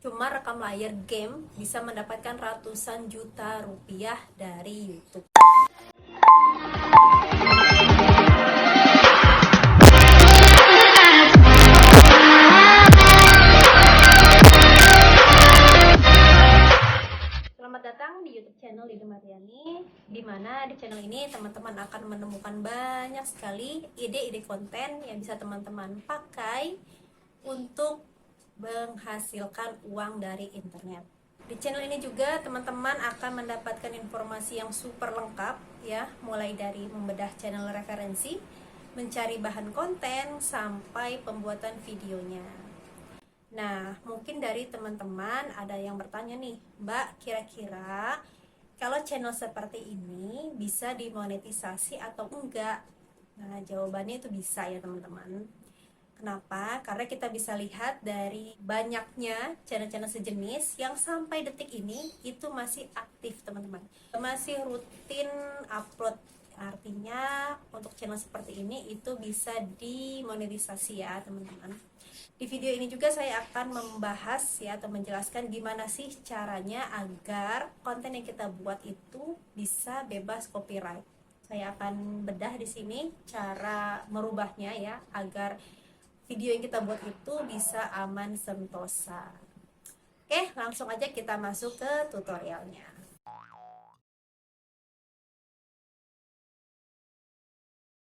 Cuma rekam layar game bisa mendapatkan ratusan juta rupiah dari YouTube. Selamat datang di YouTube channel Lidi Mariani, di mana di channel ini teman-teman akan menemukan banyak sekali ide-ide konten yang bisa teman-teman pakai untuk menghasilkan uang dari internet. Di channel ini juga teman-teman akan mendapatkan informasi yang super lengkap ya, mulai dari membedah channel referensi, mencari bahan konten, sampai pembuatan videonya. Nah, mungkin dari teman-teman ada yang bertanya nih, Mbak, kira-kira kalau channel seperti ini bisa dimonetisasi atau enggak? Nah, jawabannya itu bisa ya teman-teman. Kenapa? Karena kita bisa lihat dari banyaknya channel-channel sejenis yang sampai detik ini itu masih aktif teman-teman, masih rutin upload. Artinya untuk channel seperti ini itu bisa dimonetisasi ya teman-teman. Di video ini juga saya akan membahas ya atau menjelaskan gimana sih caranya agar konten yang kita buat itu bisa bebas copyright. Saya akan bedah di sini cara merubahnya ya agar video yang kita buat itu bisa aman sentosa. Oke, langsung aja kita masuk ke tutorialnya.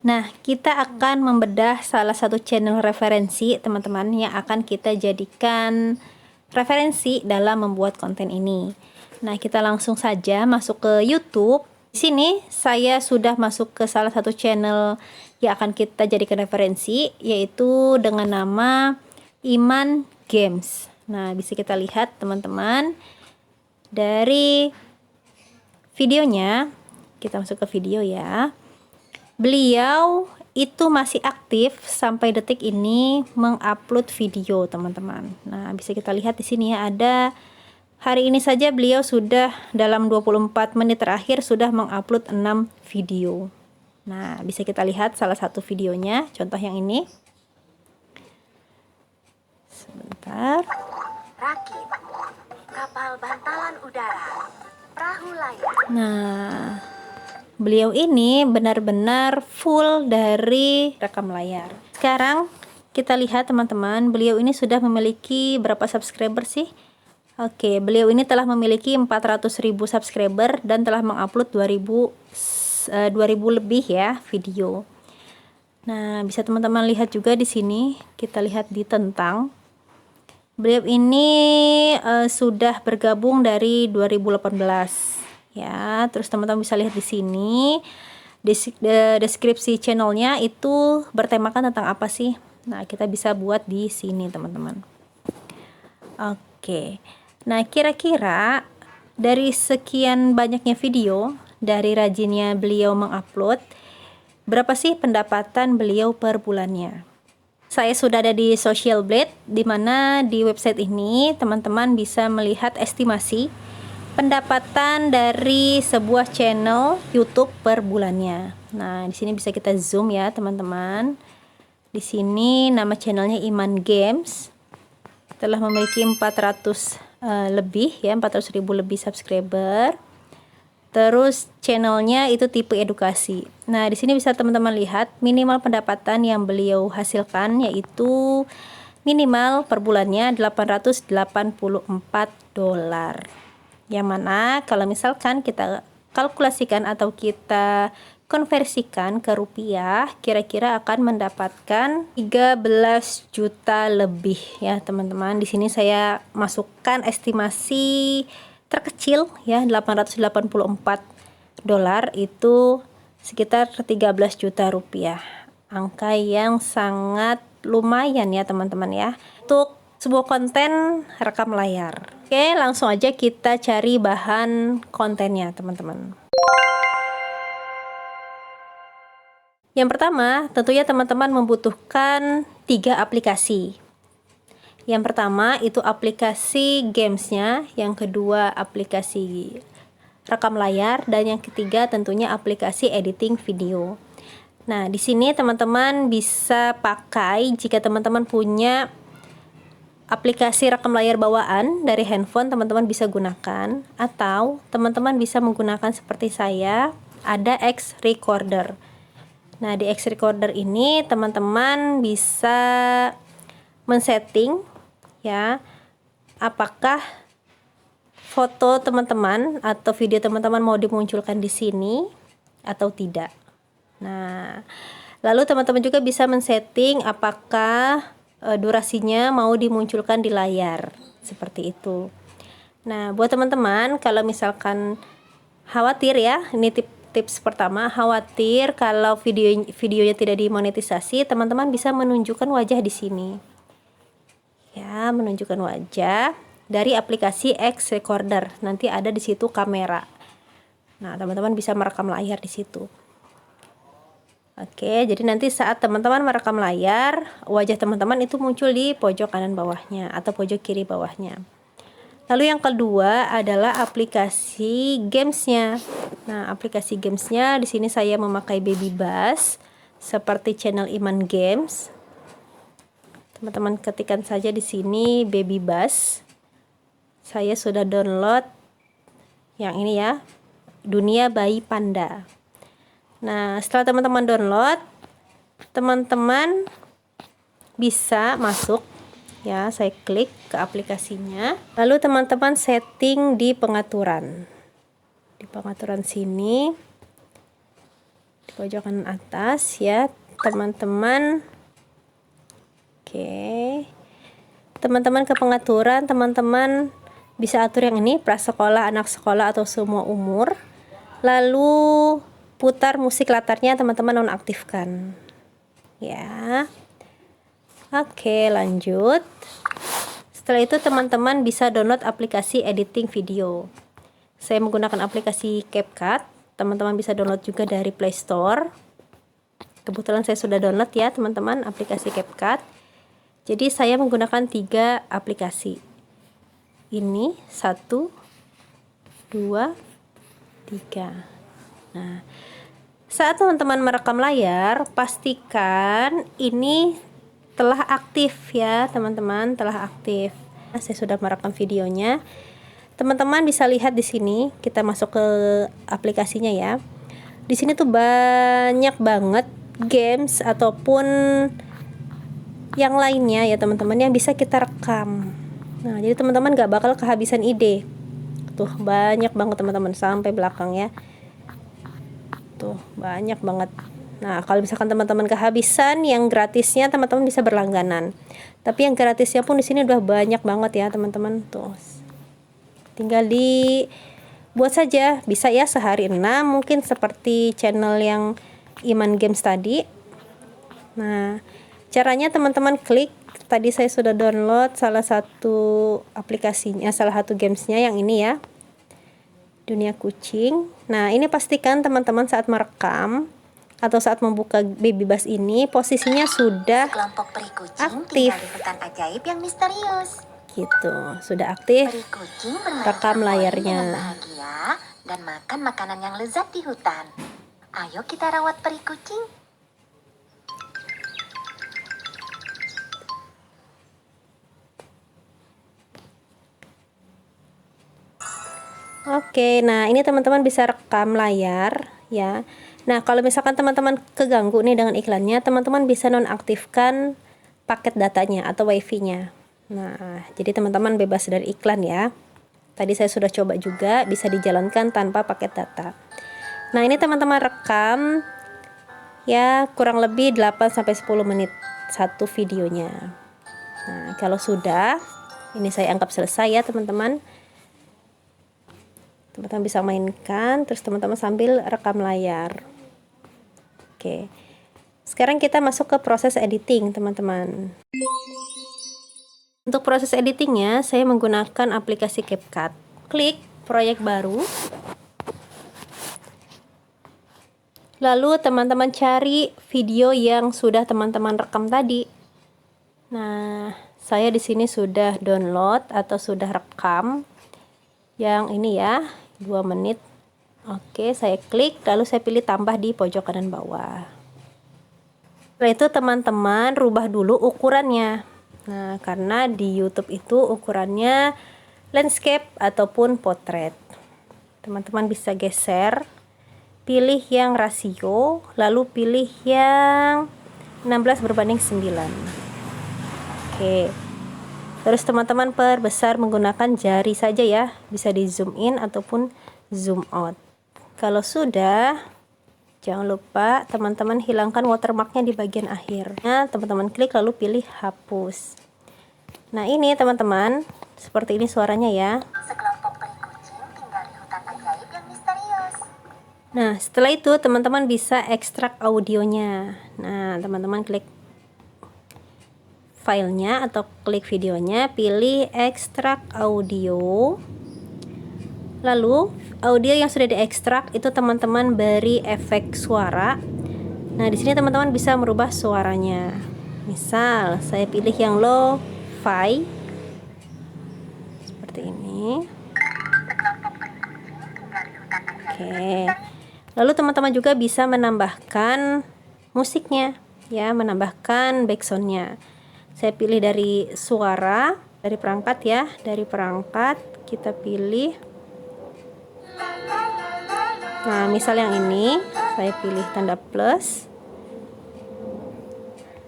Nah, kita akan membedah salah satu channel referensi teman-teman yang akan kita jadikan referensi dalam membuat konten ini. Nah, kita langsung saja masuk ke YouTube. Di sini saya sudah masuk ke salah satu channel yang akan kita jadikan referensi, yaitu dengan nama Iman Games. Nah, bisa kita lihat teman-teman dari videonya. Kita masuk ke video ya. Beliau itu masih aktif sampai detik ini mengupload video teman-teman. Nah, bisa kita lihat di sini ya, ada hari ini saja beliau sudah dalam 24 menit terakhir sudah mengupload 6 video. Nah, bisa kita lihat salah satu videonya, contoh yang ini. Sebentar. Rakit, kapal bantalan udara, perahu layar. Nah, beliau ini benar-benar full dari rekam layar. Sekarang kita lihat teman-teman, beliau ini sudah memiliki berapa subscriber sih? Oke, beliau ini telah memiliki 400.000 subscriber dan telah mengupload 2000 lebih ya video. Nah, bisa teman-teman lihat juga di sini, kita lihat di tentang. Beliau ini sudah bergabung dari 2018. Ya, terus teman-teman bisa lihat di sini deskripsi channelnya itu bertemakan tentang apa sih? Nah, kita bisa buat di sini teman-teman. Oke, nah kira-kira dari sekian banyaknya video dari rajinnya beliau mengupload, berapa sih pendapatan beliau per bulannya? Saya sudah ada di Social Blade, di mana di website ini teman-teman bisa melihat estimasi pendapatan dari sebuah channel YouTube per bulannya. Nah, di sini bisa kita zoom ya, teman-teman. Di sini nama channelnya Iman Games. Telah memiliki 400 lebih ya, 400.000 lebih subscriber. Terus channelnya itu tipe edukasi. Nah, di sini bisa teman-teman lihat minimal pendapatan yang beliau hasilkan yaitu minimal per bulannya $884. Yang mana kalau misalkan kita kalkulasikan atau kita konversikan ke rupiah, kira-kira akan mendapatkan 13 juta lebih ya teman-teman. Di sini saya masukkan estimasi terkecil ya, $884 itu sekitar 13 juta rupiah. Angka yang sangat lumayan ya teman-teman ya untuk sebuah konten rekam layar. Oke, langsung aja kita cari bahan kontennya teman-teman. Yang pertama, tentunya teman-teman membutuhkan 3 aplikasi. Yang pertama itu aplikasi gamesnya, yang kedua aplikasi rekam layar, dan yang ketiga tentunya aplikasi editing video. Nah, di sini teman-teman bisa pakai jika teman-teman punya aplikasi rekam layar bawaan dari handphone teman-teman bisa gunakan, atau teman-teman bisa menggunakan seperti saya, ada X Recorder. Nah, di X Recorder ini teman-teman bisa men-setting ya, apakah foto teman-teman atau video teman-teman mau dimunculkan di sini atau tidak. Nah, lalu teman-teman juga bisa men-setting apakah durasinya mau dimunculkan di layar, seperti itu. Nah, buat teman-teman kalau misalkan khawatir ya, ini tips pertama, khawatir kalau videonya tidak dimonetisasi, teman-teman bisa menunjukkan wajah di sini. Ya, menunjukkan wajah dari aplikasi X Recorder. Nanti ada di situ kamera. Nah, teman-teman bisa merekam layar di situ. Oke, jadi nanti saat teman-teman merekam layar, wajah teman-teman itu muncul di pojok kanan bawahnya atau pojok kiri bawahnya. Lalu yang kedua adalah aplikasi gamesnya. Nah, aplikasi gamesnya di sini saya memakai Baby Bus seperti channel Iman Games. Teman-teman ketikkan saja di sini Baby Bus. Saya sudah download yang ini ya, Dunia Bayi Panda. Nah, setelah teman-teman download, teman-teman bisa masuk ya, saya klik ke aplikasinya. Lalu teman-teman setting di pengaturan. Di pengaturan sini di pojok kanan atas ya, teman-teman. Oke. Teman-teman ke pengaturan, teman-teman bisa atur yang ini, prasekolah, anak sekolah atau semua umur. Lalu putar musik latarnya teman-teman nonaktifkan ya. Oke, lanjut. Setelah itu teman-teman bisa download aplikasi editing video. Saya menggunakan aplikasi CapCut, teman-teman bisa download juga dari Play Store. Kebetulan saya sudah download ya teman-teman aplikasi CapCut. Jadi saya menggunakan 3 aplikasi ini, 1 2 3. Nah, saat teman-teman merekam layar, pastikan ini telah aktif ya teman-teman, telah aktif. Nah, saya sudah merekam videonya. Teman-teman bisa lihat di sini, kita masuk ke aplikasinya ya. Di sini tuh banyak banget games ataupun yang lainnya ya teman-teman yang bisa kita rekam. Nah, jadi teman-teman gak bakal kehabisan ide. Tuh banyak banget teman-teman sampai belakang ya. Tuh banyak banget. Nah, kalau misalkan teman-teman kehabisan, yang gratisnya teman-teman bisa berlangganan. Tapi yang gratisnya pun di sini udah banyak banget ya teman-teman. Tuh, tinggal buat saja, bisa ya sehari 6, mungkin seperti channel yang Iman Games tadi. Nah, caranya teman-teman klik, tadi saya sudah download salah satu aplikasinya, salah satu gamesnya yang ini ya, Dunia Kucing. Nah, ini pastikan teman-teman saat merekam atau saat membuka Baby Bus ini posisinya sudah Kelompok peri kucing aktif. tinggal di hutan ajaib yang misterius. Gitu, sudah aktif. Peri kucing bermain Rekam trampolin layarnya. dengan bahagia dan makan makanan yang lezat di hutan. Ayo kita rawat peri kucing. Oke, nah ini teman-teman bisa rekam layar ya. Nah, kalau misalkan teman-teman keganggu nih dengan iklannya, teman-teman bisa nonaktifkan paket datanya atau wifi-nya. Nah, jadi teman-teman bebas dari iklan ya. Tadi saya sudah coba juga, bisa dijalankan tanpa paket data. Nah, ini teman-teman rekam ya kurang lebih 8-10 menit satu videonya. Nah, kalau sudah, ini saya anggap selesai ya teman-teman. Teman-teman bisa mainkan, terus teman-teman sambil rekam layar. Oke, sekarang kita masuk ke proses editing teman-teman. Untuk proses editingnya, saya menggunakan aplikasi CapCut. Klik proyek baru. Lalu teman-teman cari video yang sudah teman-teman rekam tadi. Nah, saya di sini sudah download atau sudah rekam yang ini ya, 2 menit. Oke, saya klik, lalu saya pilih tambah di pojok kanan bawah. Setelah itu teman-teman rubah dulu ukurannya Nah, karena di YouTube itu ukurannya landscape ataupun potret. Teman-teman bisa geser, pilih yang rasio, lalu pilih yang 16:9. Oke. Terus teman-teman perbesar menggunakan jari saja ya, bisa di zoom in ataupun zoom out. Kalau sudah, jangan lupa teman-teman hilangkan watermarknya di bagian akhir. Nah, teman-teman klik lalu pilih hapus. Nah, ini teman-teman, seperti ini suaranya ya. Sekelompok peri kucing tinggal di hutan ajaib yang misterius. Nah, setelah itu teman-teman bisa ekstrak audionya. Nah, teman-teman klik filenya atau klik videonya, pilih ekstrak audio. Lalu audio yang sudah diekstrak itu teman-teman beri efek suara. Nah, di sini teman-teman bisa merubah suaranya. Misal saya pilih yang lo-fi seperti ini. Oke. Lalu teman-teman juga bisa menambahkan musiknya ya, menambahkan backsoundnya. Saya pilih dari suara, dari perangkat ya, dari perangkat kita pilih. Nah, misal yang ini saya pilih tanda plus.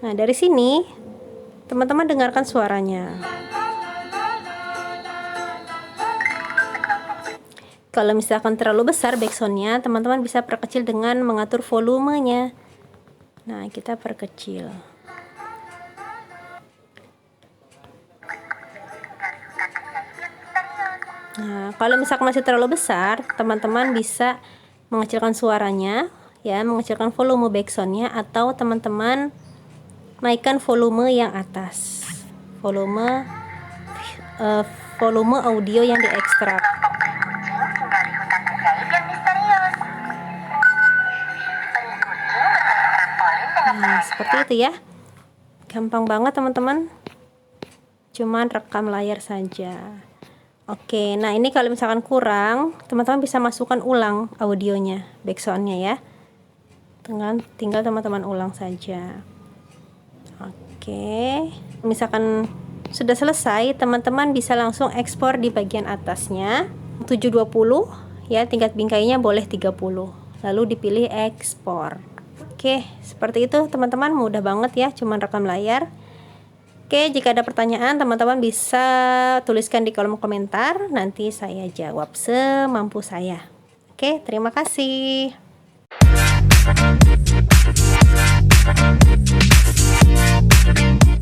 Nah, dari sini teman-teman dengarkan suaranya. Kalau misalkan terlalu besar backsoundnya, teman-teman bisa perkecil dengan mengatur volumenya. Nah, kita perkecil. Nah, kalau misalkan masih terlalu besar, teman-teman bisa mengecilkan suaranya, ya, mengecilkan volume backsoundnya, atau teman-teman naikkan volume yang atas, volume audio yang diekstrak. Nah, seperti itu ya, gampang banget teman-teman, cuman rekam layar saja. Oke, nah ini kalau misalkan kurang, teman-teman bisa masukkan ulang audionya, backsoundnya ya. Tinggal teman-teman ulang saja. Oke, misalkan sudah selesai, teman-teman bisa langsung ekspor di bagian atasnya 720 ya, tingkat bingkainya boleh 30. Lalu dipilih ekspor. Oke, seperti itu teman-teman, mudah banget ya, cuman rekam layar. Oke, jika ada pertanyaan teman-teman bisa tuliskan di kolom komentar, nanti saya jawab semampu saya. Oke, terima kasih.